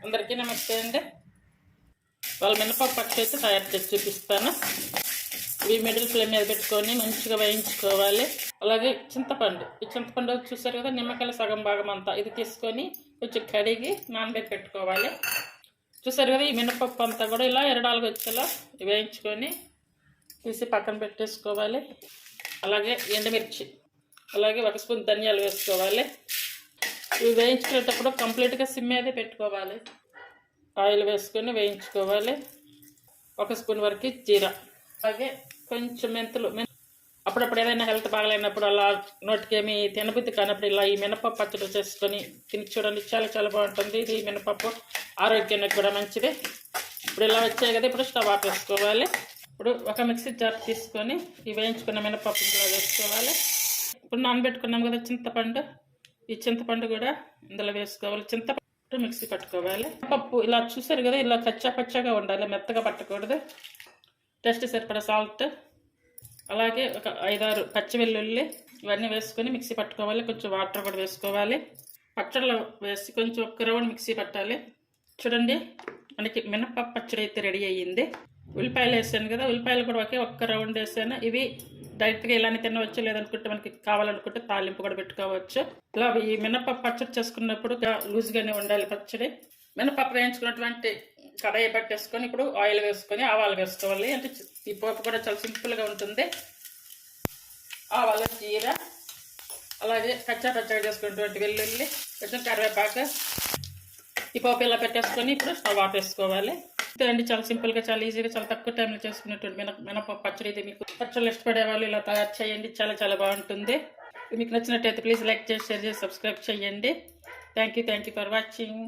అందరికీ నమస్తే అండి. వాళ్ళ మినపప్పు పచ్చడి అయితే తయారు చేసి చూపిస్తాను. ఇవి మిడిల్ ఫ్లేమ్ మీద పెట్టుకొని మంచిగా వేయించుకోవాలి. అలాగే చింతపండు, ఈ చింతపండు చూసారు కదా, నిమ్మకాయల సగం భాగం అంతా ఇది తీసుకొని కొంచెం కడిగి నానబెట్టి పెట్టుకోవాలి. చూసారు కదా, ఈ మినపప్పు అంతా కూడా ఇలా ఎరడాలుగా వచ్చేలా వేయించుకొని తీసి పక్కన పెట్టేసుకోవాలి. అలాగే ఎండుమిర్చి, అలాగే 1 స్పూన్ ధనియాలు వేసుకోవాలి. ఇవి వేయించుకునేటప్పుడు కంప్లీట్గా సిమ్ మీదే పెట్టుకోవాలి. ఆయిల్ వేసుకొని వేయించుకోవాలి. 1 స్పూన్ వరకు జీరా, అలాగే కొంచెం మెంతులు. అప్పుడప్పుడు ఏదైనా హెల్త్ బాగలేనప్పుడు అలా నోటికేమి తినబుద్ధి కానప్పుడు ఇలా ఈ మినపప్పు పచ్చడి చేసుకొని తిని చూడండి, చాలా చాలా బాగుంటుంది. ఇది మినపప్పు ఆరోగ్యానికి కూడా మంచిది. ఇప్పుడు ఇలా వచ్చాయి కదా, ఇప్పుడు స్టవ్ ఆఫ్ వేసుకోవాలి. ఇప్పుడు ఒక మిక్సీ జార్ తీసుకొని ఈ వేయించుకున్న మినపప్పు ఇందులో వేసుకోవాలి. ఇప్పుడు నానబెట్టుకున్నాం కదా చింతపండు, ఈ చింతపండు కూడా ఇందులో వేసుకోవాలి. చింతపండు మిక్సీ పట్టుకోవాలి. పప్పు ఇలా చూసారు కదా, ఇలా కచ్చా పచ్చగా ఉండాలి, మెత్తగా పట్టకూడదు. టేస్ట్ సరిపడా సాల్ట్, అలాగే ఒక 5-6 పచ్చి వెల్లుల్లి, ఇవన్నీ వేసుకొని మిక్సీ పట్టుకోవాలి. కొంచెం వాటర్ కూడా వేసుకోవాలి. పచ్చడిలో వేసి కొంచెం ఒక్క రౌండ్ మిక్సీ పట్టాలి. చూడండి, మనకి మినపప్పు పచ్చడి అయితే రెడీ అయ్యింది. ఉల్లిపాయలు వేసాను కదా, ఉల్లిపాయలు కూడా ఒక్క రౌండ్ వేసాను. ఇవి డైరెక్ట్గా ఇలానే తినవచ్చు, లేదనుకుంటే మనకి కావాలనుకుంటే తాలింపు కూడా పెట్టుకోవచ్చు. ఇలా ఈ మినపప్పు పచ్చడి చేసుకున్నప్పుడు లూజ్గానే ఉండాలి పచ్చడి. మినపప్పు వేయించుకున్నటువంటి కడాయి పట్టేసుకొని ఇప్పుడు ఆయిల్ వేసుకొని ఆవాలు వేసుకోవాలి. అంటే ఈ పోపు కూడా చాలా సింపుల్గా ఉంటుంది. ఆవాలు, జీర, అలాగే పచ్చగా చేసుకున్నటువంటి వెల్లుల్లి, కొంచెం కరివేపాకు, ఈ పోపు ఇలా పెట్టేసుకొని ఇప్పుడు స్టవ్ ఆఫ్ వేసుకోవాలి. అండి, చాలా సింపుల్గా, చాలా ఈజీగా, చాలా తక్కువ టైంలో చేసుకునేటువంటి మినపప్పు పచ్చడి. ఇది మీకు పచ్చళ్ళు ఇష్టపడే వాళ్ళు ఇలా తయారు చేయండి, చాలా చాలా బాగుంటుంది. మీకు నచ్చినట్టయితే ప్లీజ్ లైక్ చేసి, షేర్ చేసి, సబ్స్క్రైబ్ చేయండి. Thank you for watching.